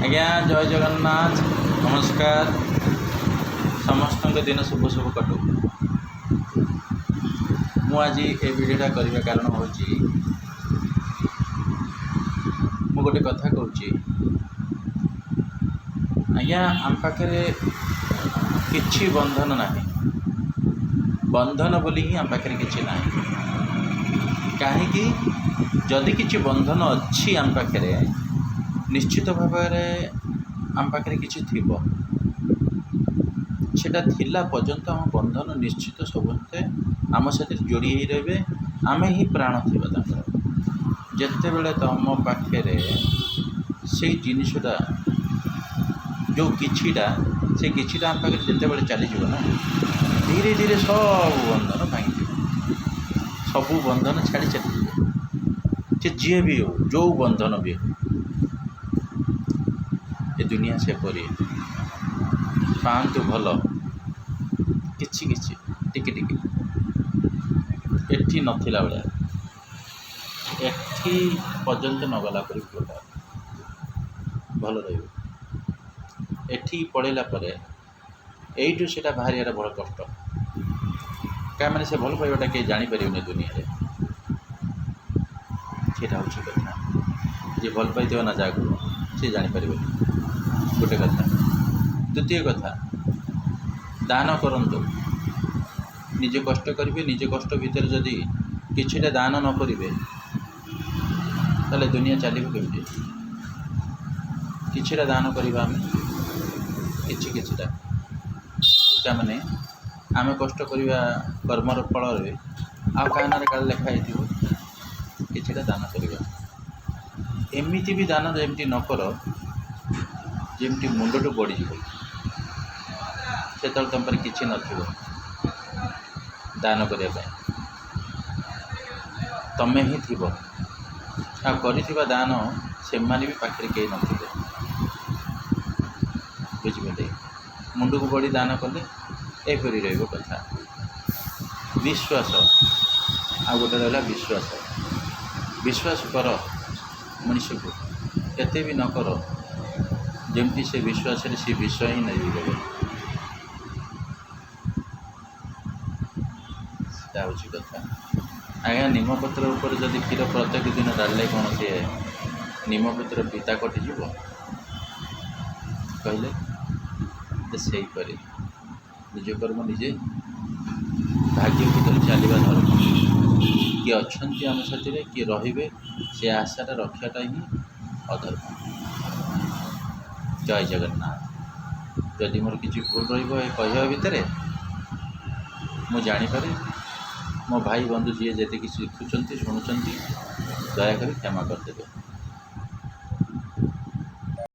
आज्ञा जय जगन्नाथ नमस्कार समस्त दिन शुभ शुभ कटु मु आज ये वीडियोटा करने कारण हूँ मु गोटे कथा कहूँ आज्ञा आम पाखे किछि बंधन ना बंधन बोली ही आम पाखे किछि ना कहीं जदि किछि बंधन अच्छी आम पाखे निश्चित भाव आम पाखे किछि थिबो सेटा थिला पर्यंत आम बंधन निश्चित सबुते आम साथ जोड़ी ही रहे आम ही प्राण थिबा जिते बड़े तुम पाखे से जिनटा जो किछिटा से किछिटा आम पाखे जिते बड़े चलीज ना धीरे धीरे सब बंधन भांगी सबू बंधन छाड़ी चली जी भी हो जो बंधन भी हो ये दुनिया से परी पांतु भल किछि किछि टिके टिके एठी नथिला बेला एठी पर्यंत नगला परी भल रही एठी पड़ेला परे एइठु सेटा बाहर बड़ कष्ट क्या मैंने से भल पाइबाटा के जानी पारे दुनिया सेटा हूँ कथा जे भल पाई ना जागू सी जापर गोटे कथा द्वितीय कथा दान करंतु निजे कष्ट करेंगे निजे कष्ट भितर जदि किछिटा दान न करेंगे ताले दुनिया चलो केमती किछिटा दान करवा आम किछिटा क्या माने आम कष्ट करवा कर्मर फल आउ कान काल लिखाई किछिटा दान करवा एमती भी दान जमी न कर जमी मुंडटू बढ़ी से तुम पर किसी न दान करने तमें ही थी कर दान से भी पाखे कहीं न बुझे मुंड को बड़ी दान कले एपरी रहा विश्वास आ गोटे रहा विश्वास विश्वास कर मनुष्य को एते भी न कर जमती से विश्वास सी विषय ही नहीं गए कथा आज्ञा निमपत्र उपर जदि क्षीर प्रत्येक दिन डाले कौन सी निमपत्र पिता कटिज कहले से निज कर्म निजे भाग्य भीतर चलवा धर्म किए अच्छा आम साथी किए रे से आशाटा रक्षाटा ही अधर्म जय जगन्नाथ जदि मोर किसी भूल रहा भितर मु जानीपरि मो भाई बंधु जी जे किसी लिखुंट शुणुंट दयाकोरी क्षमा करदे।